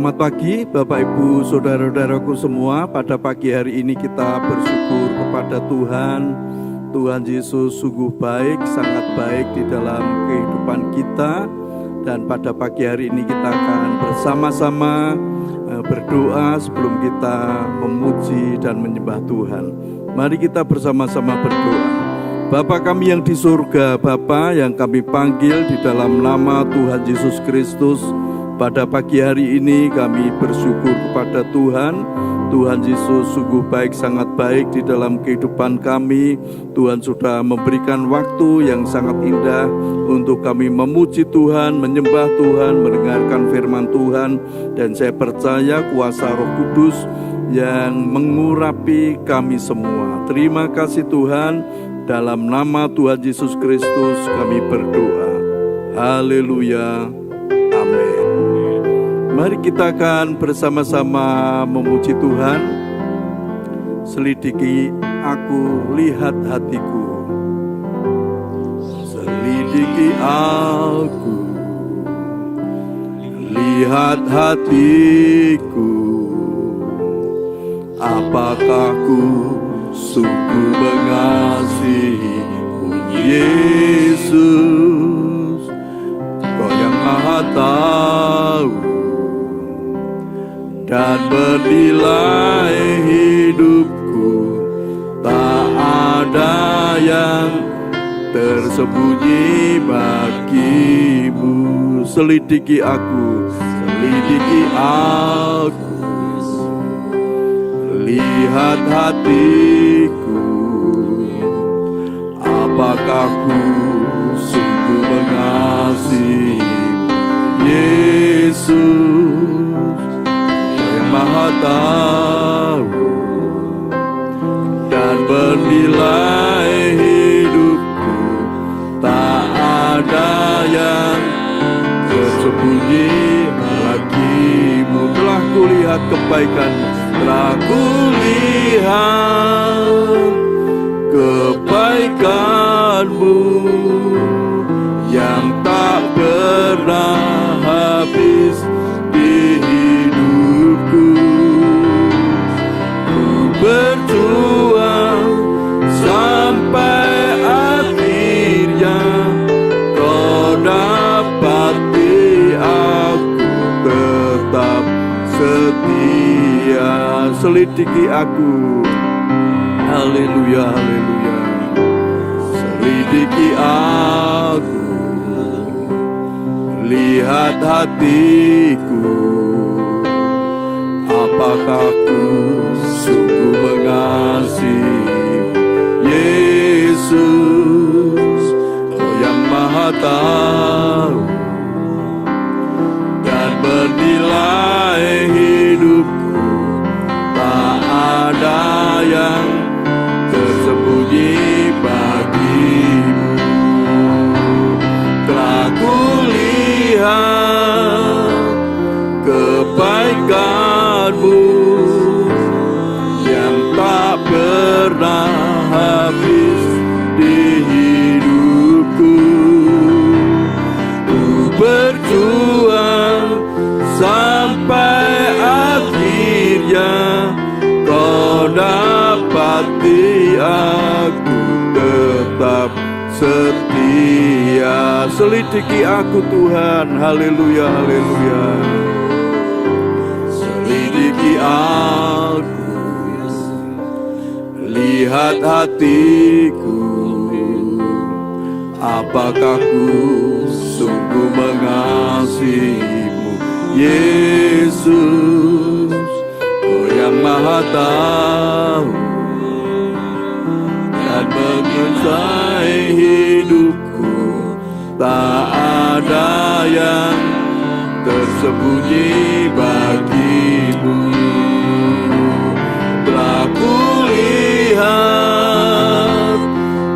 Selamat pagi Bapak Ibu Saudara-saudaraku semua. Pada pagi hari ini kita bersyukur kepada Tuhan. Tuhan Yesus sungguh baik, sangat baik di dalam kehidupan kita. Dan pada pagi hari ini kita akan bersama-sama berdoa sebelum kita memuji dan menyembah Tuhan. Mari kita bersama-sama berdoa. Bapa kami yang di surga, Bapa yang kami panggil di dalam nama Tuhan Yesus Kristus, pada pagi hari ini kami bersyukur kepada Tuhan. Tuhan Yesus sungguh baik, sangat baik di dalam kehidupan kami. Tuhan sudah memberikan waktu yang sangat indah untuk kami memuji Tuhan, menyembah Tuhan, mendengarkan firman Tuhan. Dan saya percaya kuasa Roh Kudus yang mengurapi kami semua. Terima kasih Tuhan. Dalam nama Tuhan Yesus Kristus kami berdoa. Haleluya. Amin. Mari kita akan bersama-sama memuji Tuhan. Selidiki aku, lihat hatiku. Selidiki aku, lihat hatiku. Apakah ku sungguh mengasihimu Yesus, Kau yang Maha Tahu dan menilai hidupku. Tak ada yang tersembunyi bagimu. Selidiki aku, selidiki aku, lihat hatiku. Apakah ku sungguh mengasihimu Yesus, yang Maha Tahu dan menilai hidupku. Tak ada yang tersembunyi bagimu. Telah kulihat kebaikan, telah kulihat kebaikan-Mu yang tak pernah habis di hidupku. Ku berjuang sampai akhirnya, Kau dapati aku tetap setia. Selidiki aku, haleluya, haleluya. Selidiki aku, lihat hatiku. Apakah ku sungguh mengasihimu Yesus, Kau yang Maha Tahu dan menilai hidupku. Tak ada yang tersembunyi bagimu. Telah kulihat kebaikan-Mu yang tak pernah habis di hidupku. Ku berjuang sampai akhirnya, Kau dapati aku tetap setia. Selidiki aku Tuhan, haleluya, haleluya. Selidiki aku, lihat hatiku. Apakah ku sungguh mengasihimu Yesus, Kau yang Maha Tahu dan menilai hidupku. Tak ada yang tersembunyi bagimu. Telah kulihat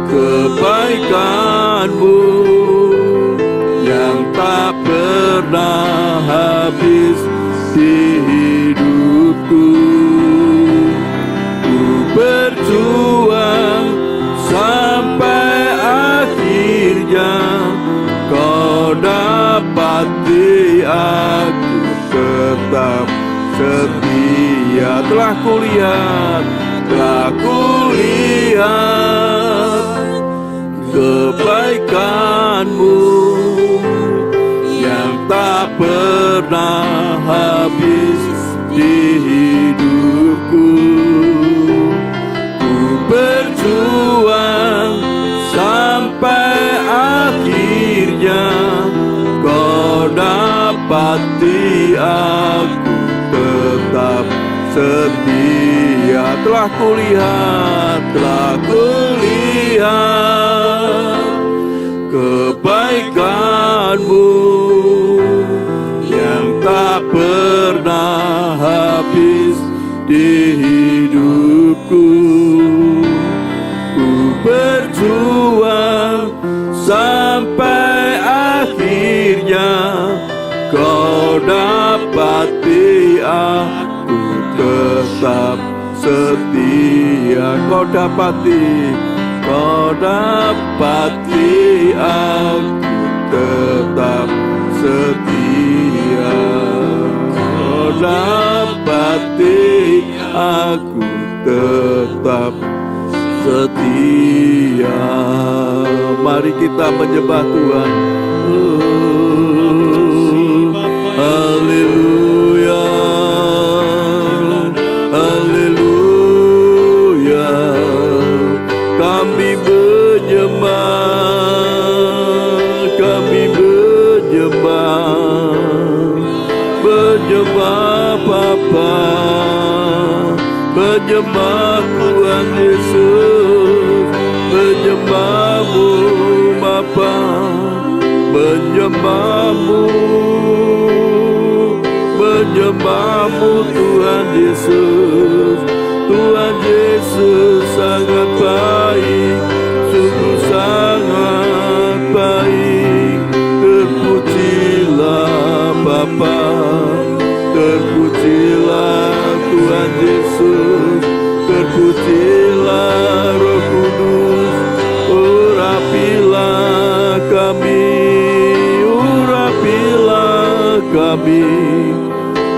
kebaikan-Mu yang tak pernah habis di hidupku. Ku berjuang sampai akhirnya, Kau dapati aku tetap tetap setia. Telah kulihat kebaikan-Mu yang tak pernah habis di hidupku. Ku berjuang sampai akhirnya Kau dapati aku tetap setia. Telah kulihat kebaikan-Mu yang tak pernah habis di hidupku. Ku berjuang sampai akhirnya Kau dapati aku tetap setia. Kau dapati aku tetap setia. Kau dapati aku tetap setia. Mari kita menyembah Tuhan. Haleluya, haleluya. Kami menyembah Bapa, menyembah Tuhan Yesus, menyembah-Mu Bapa, menyembah-Mu Tuhan Yesus. Tuhan Yesus sangat baik, sungguh sangat baik. Terpujilah Bapa, terpujilah Tuhan Yesus, terpujilah Roh Kudus. Urapilah kami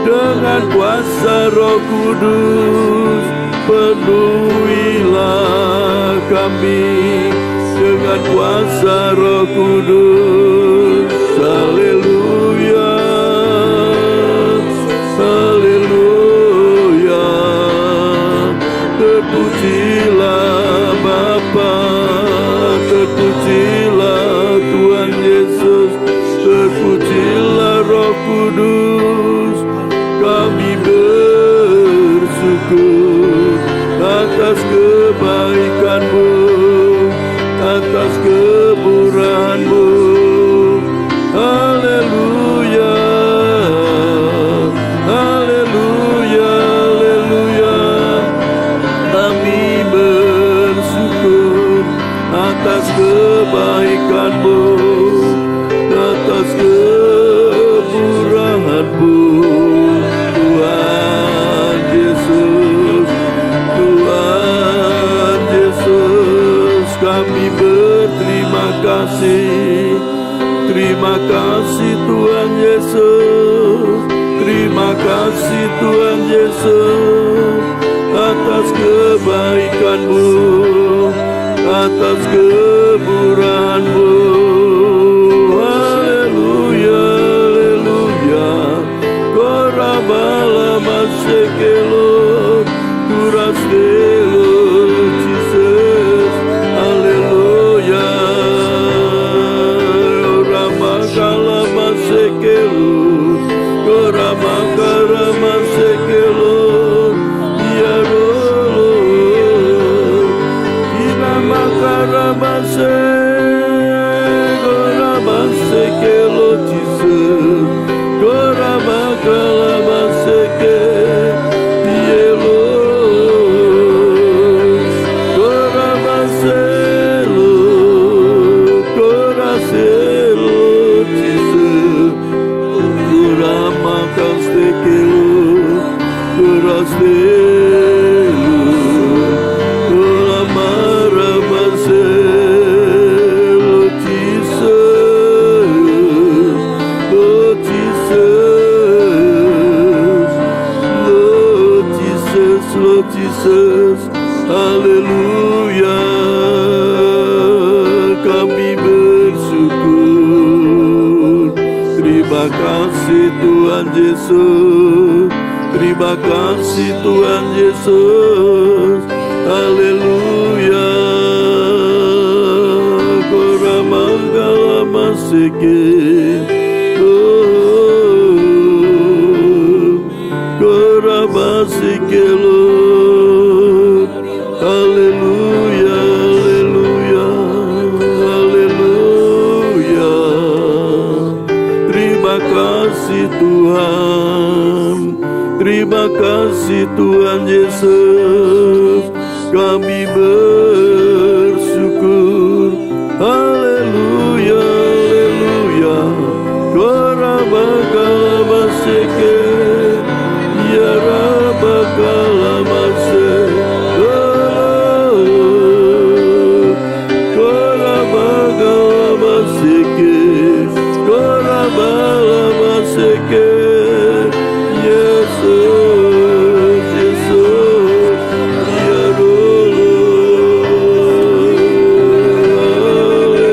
dengan kuasa Roh Kudus. Penuhilah kami dengan kuasa Roh Kudus. Haleluya, haleluya. Terpujilah Bapa, terpujilah Tuhan Yesus, terpujilah Roh Kudus. Kami bersyukur atas kebaikan-Mu, atas kemurahan-Mu. Haleluya, haleluya, haleluya. Kami bersyukur atas kebaikan-Mu, atas kemurahan-Mu. Tuhan Yesus, Tuhan Yesus, kami berterima kasih. Terima kasih Tuhan Yesus, terima kasih Tuhan Yesus atas kebaikan-Mu, atas kemurahan-Mu. Haleluya, haleluya. Korabala masekelo, kurastelo, Jesus. Haleluya. Oramakala masekelo, koramakara masekelo. Yesus. Haleluya, kami bersyukur. Terima kasih Tuhan Yesus. Terima kasih Tuhan Yesus. Haleluya. Koramangalamaseke. Koramaseke Lord. Haleluya, haleluya, haleluya. Terima kasih Tuhan. Terima kasih Tuhan Yesus. Kami bersyukur. Haleluya, haleluya. Korabakalamaseke, ya Rabakalamaseke. Korabakalamaseke, korabakalamaseke. Yesus, Yesus, ya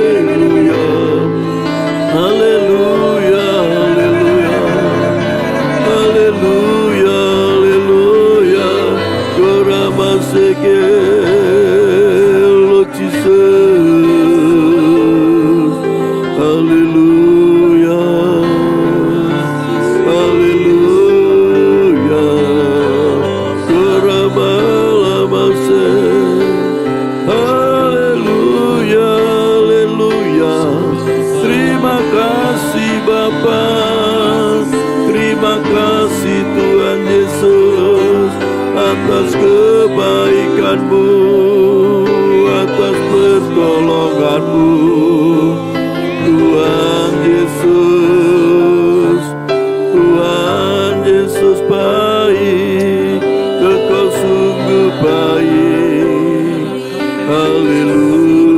Haleluya, haleluya, haleluya, haleluya. Koramaseke, Lord Jesus. Haleluya, haleluya. Korabalamase. Haleluya, haleluya. Terima kasih Bapa. Terima kasih Tuhan Yesus atas kebaikan-Mu, atas pertolongan-Mu. Tuhan Yesus, Tuhan Yesus baik, Engkau sungguh baik. Haleluya,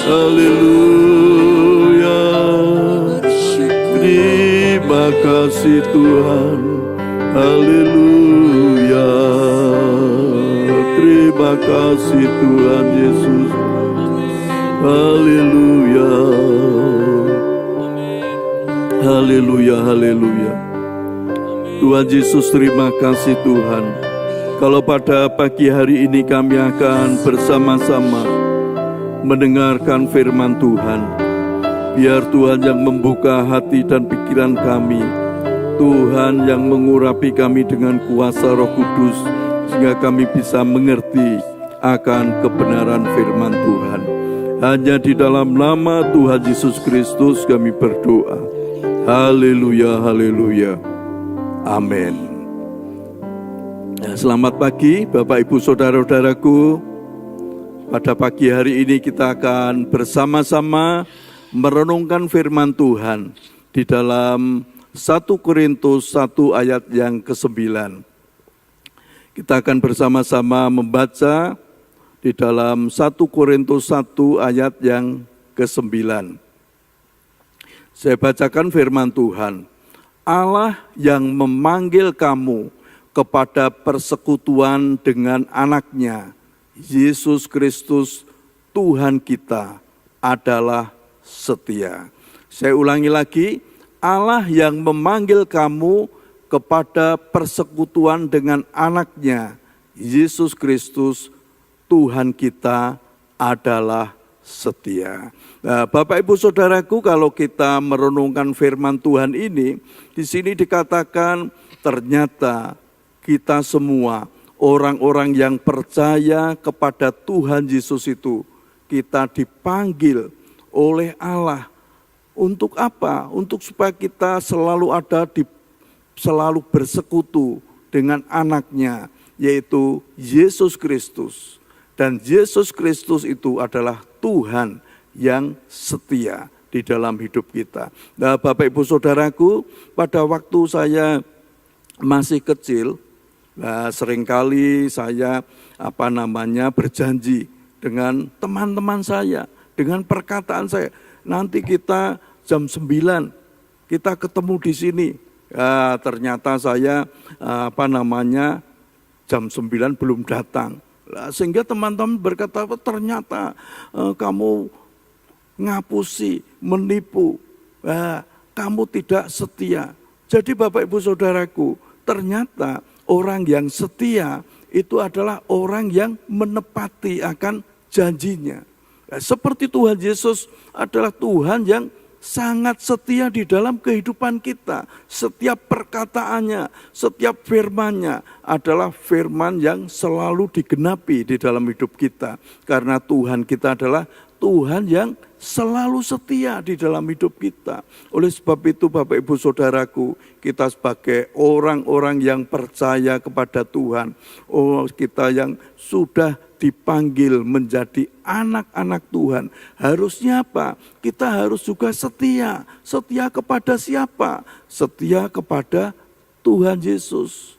haleluya. Terima kasih Tuhan. Haleluya. Terima kasih Tuhan Yesus. Haleluya. Haleluya, haleluya. Tuhan Yesus, terima kasih Tuhan. Kalau pada pagi hari ini kami akan bersama-sama mendengarkan firman Tuhan. Biar Tuhan yang membuka hati dan pikiran kami, Tuhan yang mengurapi kami dengan kuasa Roh Kudus, sehingga kami bisa mengerti akan kebenaran firman Tuhan. Hanya di dalam nama Tuhan Yesus Kristus kami berdoa. Haleluya, haleluya. Amin. Selamat pagi Bapak Ibu Saudara-saudaraku. Pada pagi hari ini kita akan bersama-sama merenungkan firman Tuhan di dalam 1 Korintus 1 ayat yang ke-9. Kita akan bersama-sama membaca di dalam 1 Korintus 1 ayat yang ke-9. Saya bacakan firman Tuhan. Allah yang memanggil kamu kepada persekutuan dengan anaknya, Yesus Kristus Tuhan kita adalah setia. Saya ulangi lagi, Allah yang memanggil kamu kepada persekutuan dengan anaknya, Yesus Kristus Tuhan kita adalah setia. Nah, Bapak Ibu Saudaraku, kalau kita merenungkan firman Tuhan ini, di sini dikatakan ternyata kita semua orang-orang yang percaya kepada Tuhan Yesus itu, kita dipanggil oleh Allah. Untuk apa? Untuk supaya kita selalu bersekutu dengan anaknya, yaitu Yesus Kristus. Dan Yesus Kristus itu adalah Tuhan yang setia di dalam hidup kita. Nah, Bapak Ibu Saudaraku, pada waktu saya masih kecil, seringkali saya berjanji dengan teman-teman saya, dengan perkataan saya, nanti kita jam 9 kita ketemu di sini. Ternyata saya jam 9 belum datang. Sehingga teman-teman berkata, ternyata kamu ngapusi, menipu, kamu tidak setia. Jadi Bapak Ibu Saudaraku, ternyata orang yang setia itu adalah orang yang menepati akan janjinya. Seperti Tuhan Yesus adalah Tuhan yang sangat setia di dalam kehidupan kita. Setiap perkataannya, setiap firman-Nya adalah firman yang selalu digenapi di dalam hidup kita. Karena Tuhan kita adalah Tuhan yang selalu setia di dalam hidup kita. Oleh sebab itu Bapak Ibu Saudaraku, kita sebagai orang-orang yang percaya kepada Tuhan, kita yang sudah dipanggil menjadi anak-anak Tuhan, harusnya apa? Kita harus juga setia. Setia kepada siapa? Setia kepada Tuhan Yesus.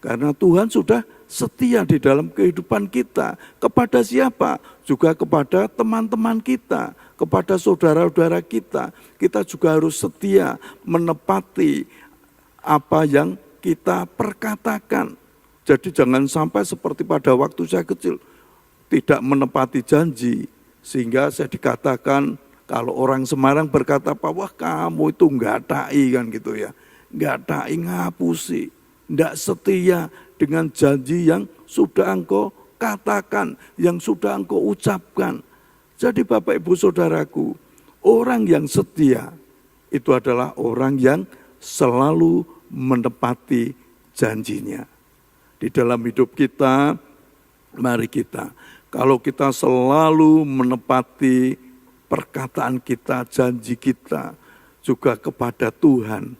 Karena Tuhan sudah setia di dalam kehidupan kita. Kepada siapa? Juga kepada teman-teman kita, kepada saudara-saudara kita. Kita juga harus setia menepati apa yang kita perkatakan. Jadi jangan sampai seperti pada waktu saya kecil, tidak menepati janji. Sehingga saya dikatakan, kalau orang Semarang berkata, wah kamu itu nggak tai kan gitu ya. Nggak tai, ngapusi, nggak setia dengan janji yang sudah engkau katakan, yang sudah engkau ucapkan. Jadi Bapak Ibu Saudaraku, orang yang setia itu adalah orang yang selalu menepati janjinya. Di dalam hidup kita, mari kita, kalau kita selalu menepati perkataan kita, janji kita, juga kepada Tuhan,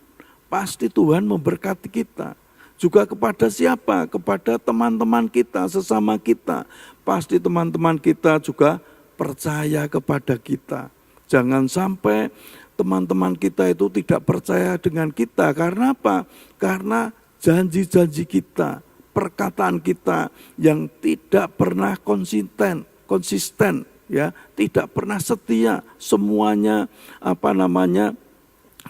pasti Tuhan memberkati kita. Juga kepada siapa? Kepada teman-teman kita, sesama kita. Pasti teman-teman kita juga percaya kepada kita. Jangan sampai teman-teman kita itu tidak percaya dengan kita. Karena apa? Karena janji-janji kita, perkataan kita yang tidak pernah konsisten, ya, tidak pernah setia, semuanya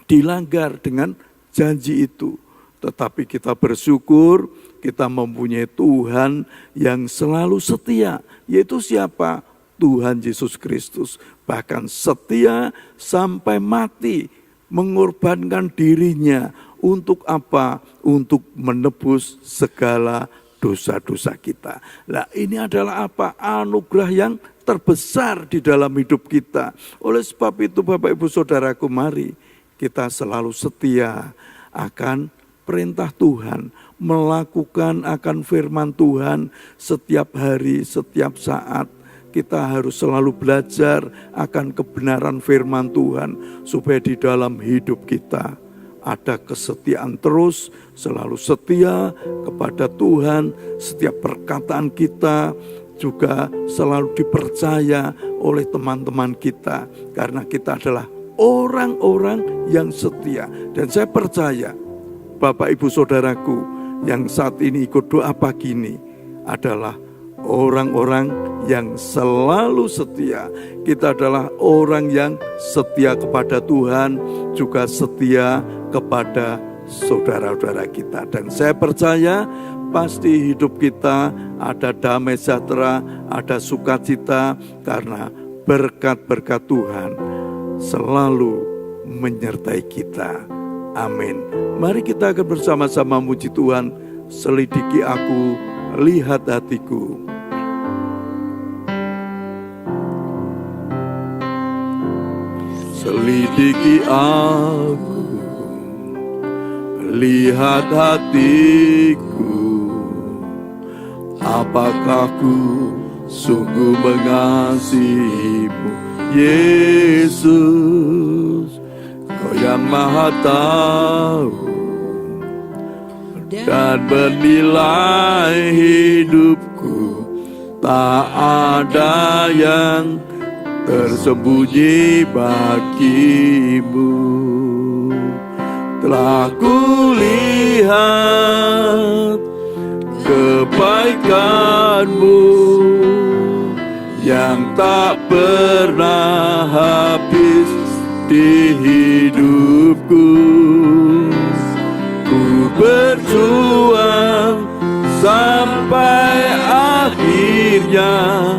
dilanggar dengan janji itu. Tetapi kita bersyukur, kita mempunyai Tuhan yang selalu setia, yaitu siapa? Tuhan Yesus Kristus. Bahkan setia sampai mati, mengorbankan dirinya. Untuk apa? Untuk menebus segala dosa-dosa kita. Nah, ini adalah apa? Anugerah yang terbesar di dalam hidup kita. Oleh sebab itu Bapak Ibu Saudaraku, mari kita selalu setia akan perintah Tuhan, melakukan akan firman Tuhan setiap hari, setiap saat. Kita harus selalu belajar akan kebenaran firman Tuhan, supaya di dalam hidup kita ada kesetiaan terus, selalu setia kepada Tuhan. Setiap perkataan kita juga selalu dipercaya oleh teman-teman kita, karena kita adalah orang-orang yang setia. Dan saya percaya Bapak Ibu Saudaraku yang saat ini ikut doa pagi ini adalah orang-orang yang selalu setia. Kita adalah orang yang setia kepada Tuhan, juga setia kepada saudara-saudara kita. Dan saya percaya pasti hidup kita ada damai sejahtera, ada sukacita, karena berkat-berkat Tuhan selalu menyertai kita. Amin. Mari kita akan bersama-sama muji Tuhan. Selidiki aku, lihat hatiku. Selidiki aku, lihat hatiku. Apakah ku sungguh mengasihimu, Yesus? Kau yang maha tahu dan menilai hidupku. Tak ada yang tersembunyi bagimu. Telah kulihat kebaikanmu yang tak pernah habis di hidupku. Ku berjuang sampai akhirnya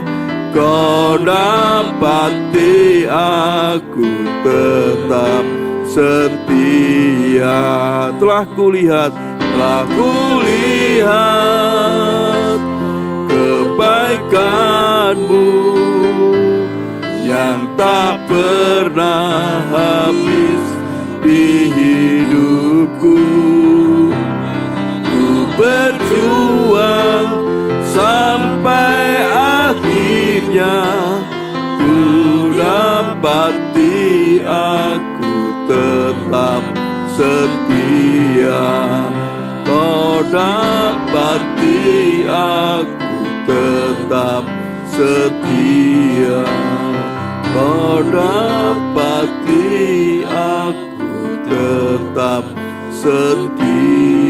kau dapati aku tetap setia. Telah kulihat kebaikanmu yang tak pernah habis di hidupku. Ku berjuang sampai akhirnya ku dapati aku tetap setia. Kau dapati aku tetap setia. Kau dapati aku tetap setia.